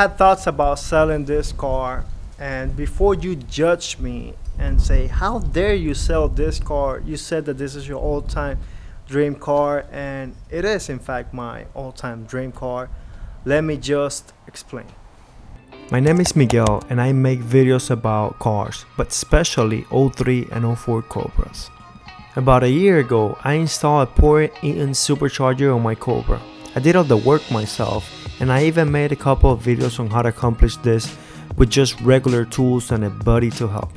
had thoughts about selling this car, and before you judge me and say, how dare you sell this car, you said that this is your all-time dream car, and it is in fact my all-time dream car. Let me just explain. My name is Miguel and I make videos about cars, but especially 03 and 04 Cobras. About a year ago, I installed a Port Eaton supercharger on my Cobra. I did all the work myself, and I even made a couple of videos on how to accomplish this with just regular tools and a buddy to help.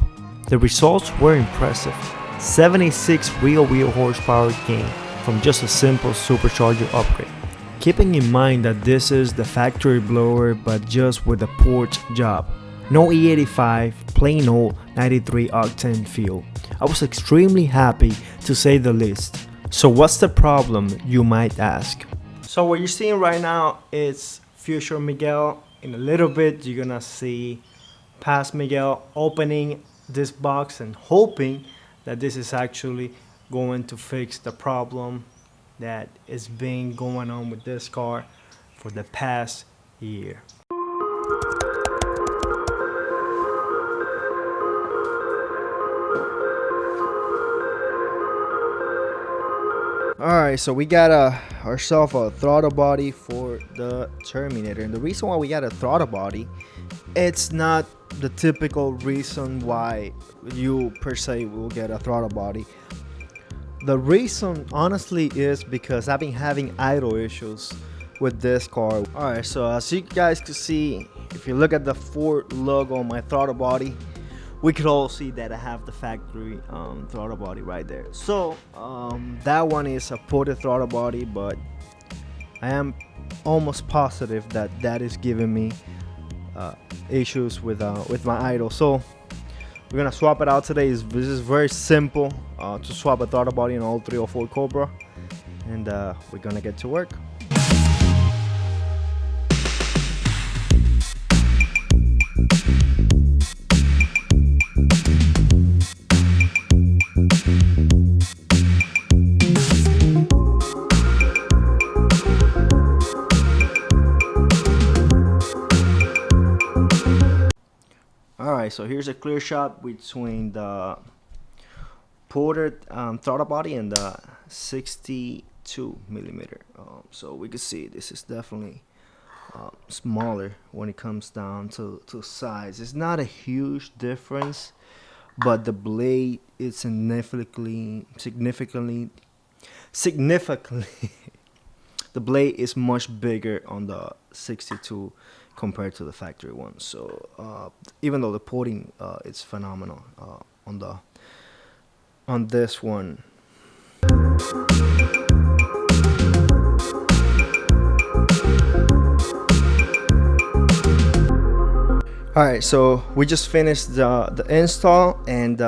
The results were impressive. 76 real horsepower gain from just a simple supercharger upgrade. Keeping in mind that this is the factory blower but just with a port job. No E85, plain old 93 octane fuel. I was extremely happy to say the least. So what's the problem, you might ask? So what you're seeing right now is future Miguel. In a little bit you're gonna see past Miguel opening this box and hoping that this is actually going to fix the problem that is been going on with this car for the past year. Alright, so we got ourselves a throttle body for the Terminator, and the reason why we got a throttle body, it's not the typical reason why you per se will get a throttle body. The reason honestly is because I've been having idle issues with this car. Alright, so as you guys can see, if you look at the Ford logo on my throttle body, we could all see that I have the factory throttle body right there. So that one is a ported throttle body, but I am almost positive that that is giving me issues with my idle. So we're gonna swap it out today. This is very simple to swap a throttle body in all 3 or 4 Cobra, and we're gonna get to work. Alright, so here's a clear shot between the ported throttle body and the 62 millimeter. So we can see this is definitely smaller when it comes down to size. It's not a huge difference, but the blade is significantly the blade is much bigger on the 62 compared to the factory one. So even though the porting is phenomenal on this one. Alright, so we just finished the install, and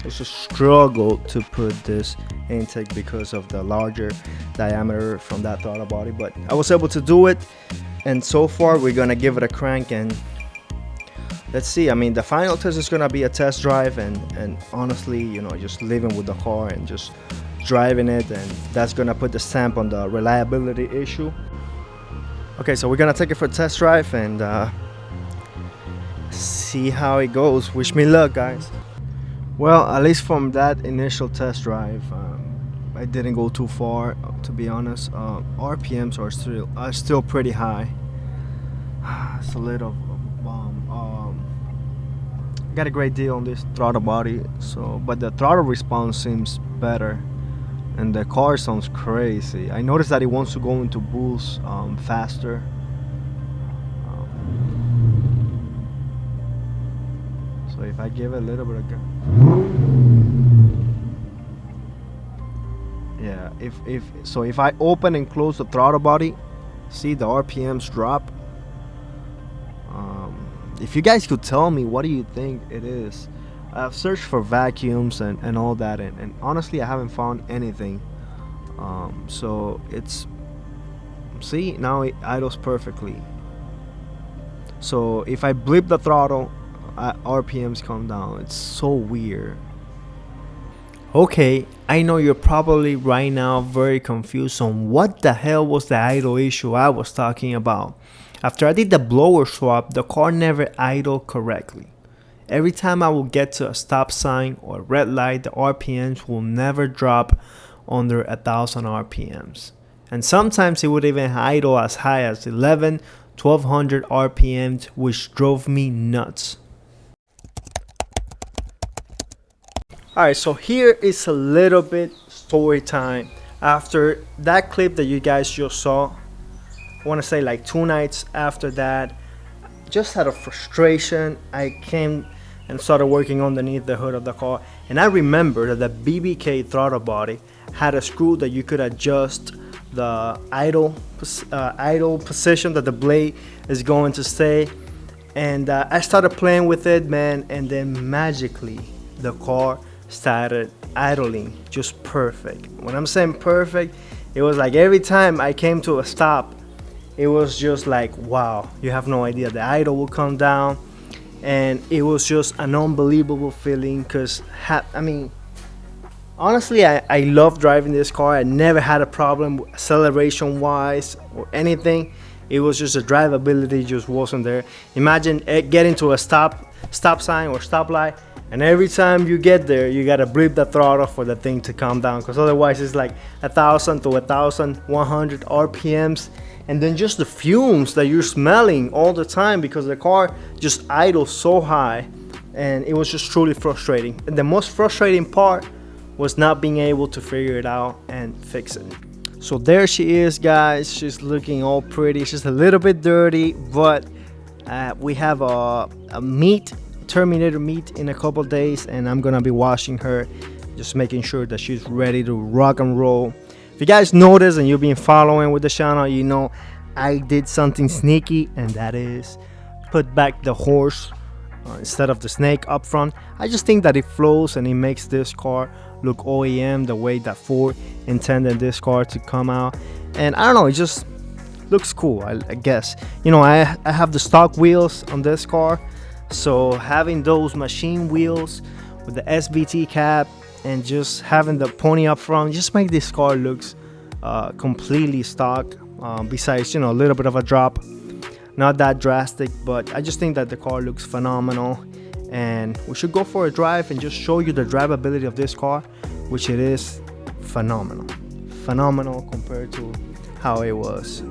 it's a struggle to put this intake because of the larger diameter from that throttle body, but I was able to do it, and so far we're gonna give it a crank and let's see. I mean, the final test is gonna be a test drive, and honestly, you know, just living with the car and just driving it, and that's gonna put the stamp on the reliability issue. Okay, so we're gonna take it for a test drive and see how it goes. Wish me luck, guys. Well, at least from that initial test drive, I didn't go too far, to be honest. RPMs are still pretty high. It's a little bomb. Got a great deal on this throttle body, so but the throttle response seems better, and the car sounds crazy. I noticed that it wants to go into boost faster. So if I give it a little bit of yeah, if I open and close the throttle body, see the RPMs drop. If you guys could tell me, what do you think it is? I've searched for vacuums and all that, and honestly I haven't found anything. So it's, see, now it idles perfectly. So if I blip the throttle, RPMs come down. It's so weird. Okay, I know you're probably right now very confused on what the hell was the idle issue I was talking about. After I did the blower swap, the car never idled correctly. Every time I will get to a stop sign or red light, the RPMs will never drop under 1,000 RPMs. And sometimes it would even idle as high as 1200 RPMs, which drove me nuts. Alright, so here is a little bit story time. After that clip that you guys just saw, I want to say like 2 nights after that, just out of frustration, I came and started working underneath the hood of the car. And I remember that the BBK throttle body had a screw that you could adjust the idle position that the blade is going to stay. And I started playing with it, man, and then magically the car started idling just perfect. When I'm saying perfect, it was like every time I came to a stop, it was just like, wow, you have no idea. The idle will come down, and it was just an unbelievable feeling because, I mean, honestly, I love driving this car. I never had a problem acceleration wise or anything. It was just the drivability just wasn't there. Imagine getting to a stop sign or stoplight, and every time you get there, you gotta breathe the throttle for the thing to calm down, because otherwise it's like 1,000 to 1,100 RPMs, and then just the fumes that you're smelling all the time because the car just idles so high, and it was just truly frustrating. And the most frustrating part was not being able to figure it out and fix it. So there she is, guys. She's looking all pretty. She's a little bit dirty, but we have a Terminator meet in a couple days, and I'm gonna be washing her, just making sure that she's ready to rock and roll. If you guys notice and you've been following with the channel, you know I did something sneaky, and that is put back the horse instead of the snake up front. I just think that it flows and it makes this car look OEM the way that Ford intended this car to come out. And I don't know, it just looks cool, I guess. You know, I have the stock wheels on this car, so having those machine wheels with the SVT cap and just having the pony up front just make this car looks completely stock, besides, you know, a little bit of a drop, not that drastic, but I just think that the car looks phenomenal, and we should go for a drive and just show you the drivability of this car, which it is phenomenal compared to how it was.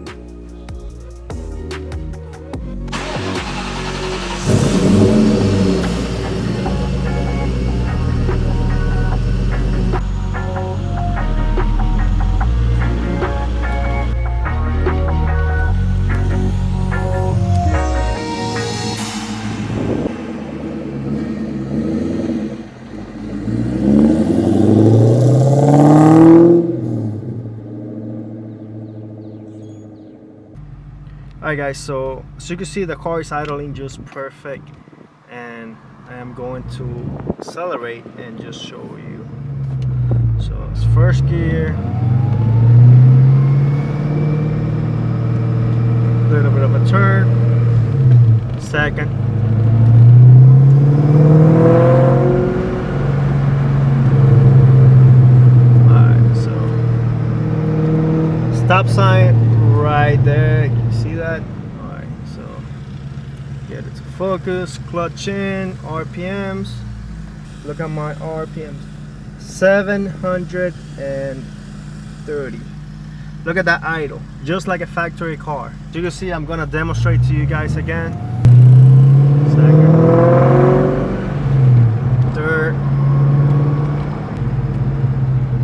Alright guys, so as you can see, the car is idling just perfect, and I am going to accelerate and just show you. So it's first gear, a little bit of a turn, second, alright, so stop sign right there. See that? Alright, so get it to focus, clutch in, RPMs. Look at my RPMs, 730. Look at that idle, just like a factory car. You can see, I'm gonna demonstrate to you guys again. Second, third,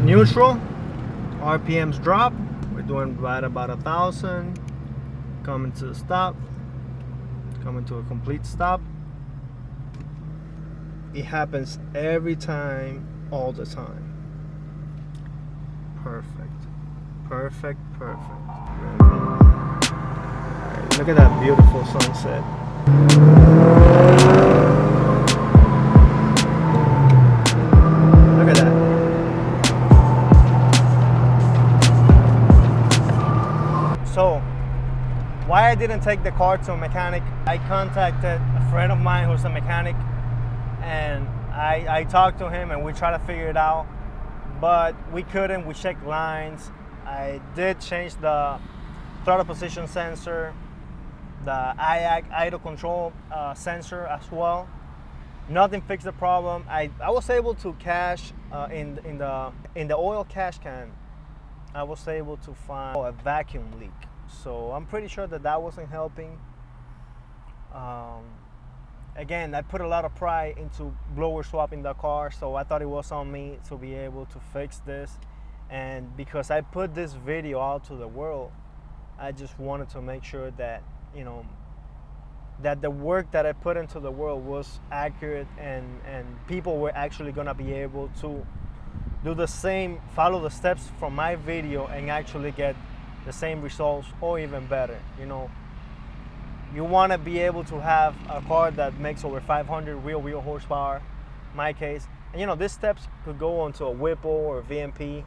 neutral, RPMs drop. We're doing right about 1,000. Coming to a stop, coming to a complete stop. It happens every time, all the time. Perfect. Right, look at that beautiful sunset. Look at that. So why I didn't take the car to a mechanic, I contacted a friend of mine who's a mechanic, and I talked to him and we tried to figure it out, but we couldn't. We checked lines. I did change the throttle position sensor, the idle control sensor as well. Nothing fixed the problem. I was able to cache in the oil cache can. I was able to find a vacuum leak. So I'm pretty sure that that wasn't helping. Again, I put a lot of pride into blower swapping the car, so I thought it was on me to be able to fix this. And because I put this video out to the world, I just wanted to make sure that, you know, that the work that I put into the world was accurate, and people were actually gonna be able to do the same, follow the steps from my video and actually get the same results or even better. You know, you wanna be able to have a car that makes over 500 real horsepower, in my case. And you know, these steps could go onto a Whipple or VMP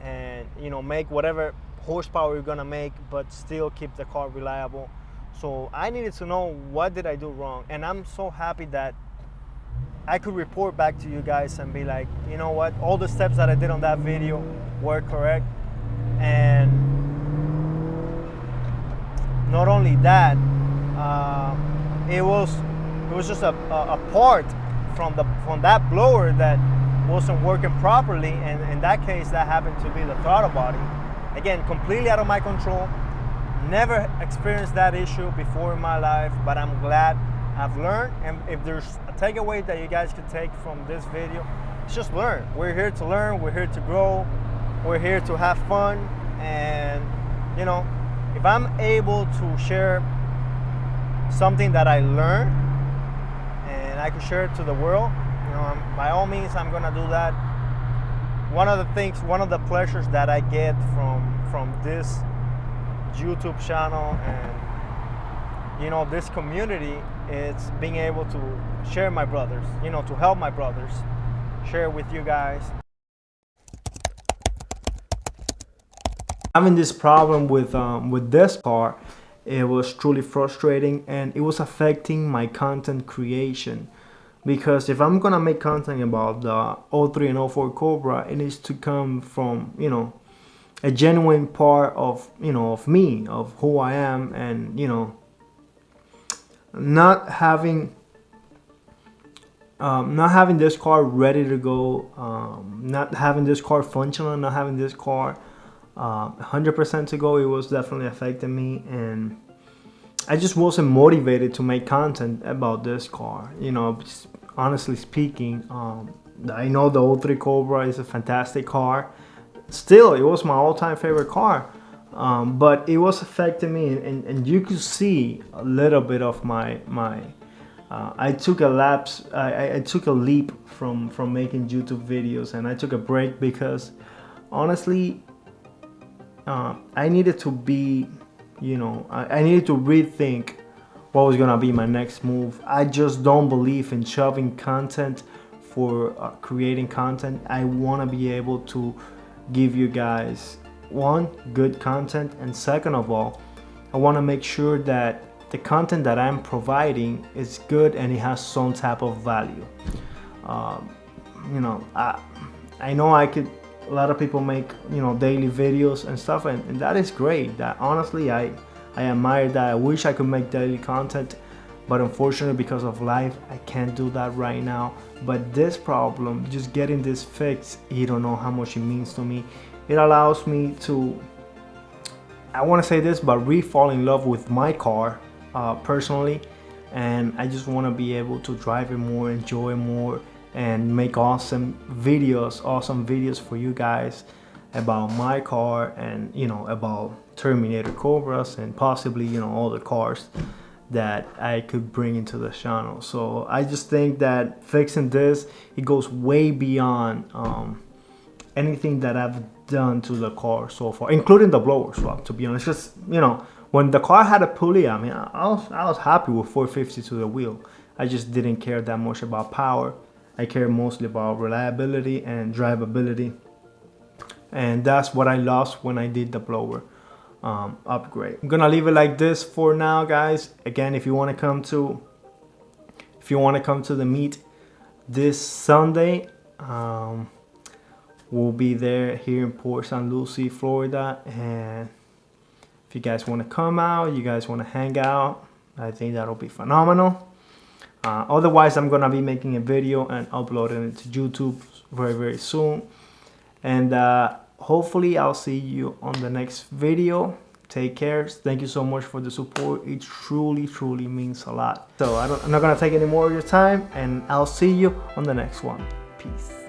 and, you know, make whatever horsepower you're gonna make, but still keep the car reliable. So I needed to know what did I do wrong, and I'm so happy that I could report back to you guys and be like, you know what, all the steps that I did on that video were correct. And not only that, it was just a part from that blower that wasn't working properly, and in that case that happened to be the throttle body. Again, completely out of my control. Never experienced that issue before in my life, but I'm glad I've learned. And if there's a takeaway that you guys could take from this video, it's just learn. We're here to learn, we're here to grow, we're here to have fun. And you know, if I'm able to share something that I learned and I could share it to the world, you know, by all means I'm gonna do that. One of the pleasures that I get from this YouTube channel and, you know, this community, it's being able to share my brothers, you know, to help my brothers, share with you guys. Having this problem with this car, it was truly frustrating, and it was affecting my content creation. Because if I'm gonna make content about the 03 and 04 Cobra, it needs to come from, you know, a genuine part of, you know, of me, of who I am. And you know, not having this car ready to go, not having this car functional, not having this car 100% to go, it was definitely affecting me, and I just wasn't motivated to make content about this car. You know, honestly speaking, I know the 03 Cobra is a fantastic car. Still, it was my all-time favorite car, but it was affecting me, and you could see a little bit of my I took a leap from making YouTube videos, and I took a break because honestly, I needed to be, you know, I needed to rethink what was gonna be my next move. I just don't believe in shoving content for creating content. I want to be able to give you guys, one, good content, and second of all, I want to make sure that the content that I'm providing is good and it has some type of value. You know, I know a lot of people make, you know, daily videos and stuff, and that is great. That honestly, I admire that. I wish I could make daily content, but unfortunately because of life I can't do that right now. But this problem, just getting this fixed, you don't know how much it means to me. It allows me to, I want to say this, but re-fall in love with my car personally, and I just want to be able to drive it more, enjoy more, and make awesome videos for you guys about my car, and you know, about Terminator Cobras, and possibly, you know, all the cars that I could bring into the channel. So I just think that fixing this, it goes way beyond anything that I've done to the car so far, including the blower swap, to be honest. Just, you know, when the car had a pulley, I mean, I was happy with 450 to the wheel. I just didn't care that much about power. I care mostly about reliability and drivability, and that's what I lost when I did the blower upgrade. I'm gonna leave it like this for now, guys. Again, if you want to come to the meet this Sunday, we'll be there here in Port St. Lucie, Florida, and If you guys want to come out, you guys want to hang out, I think that'll be phenomenal. Otherwise, I'm gonna be making a video and uploading it to YouTube very soon. And hopefully I'll see you on the next video. Take care. Thank you so much for the support. It truly means a lot. So I'm not gonna take any more of your time, and I'll see you on the next one. Peace.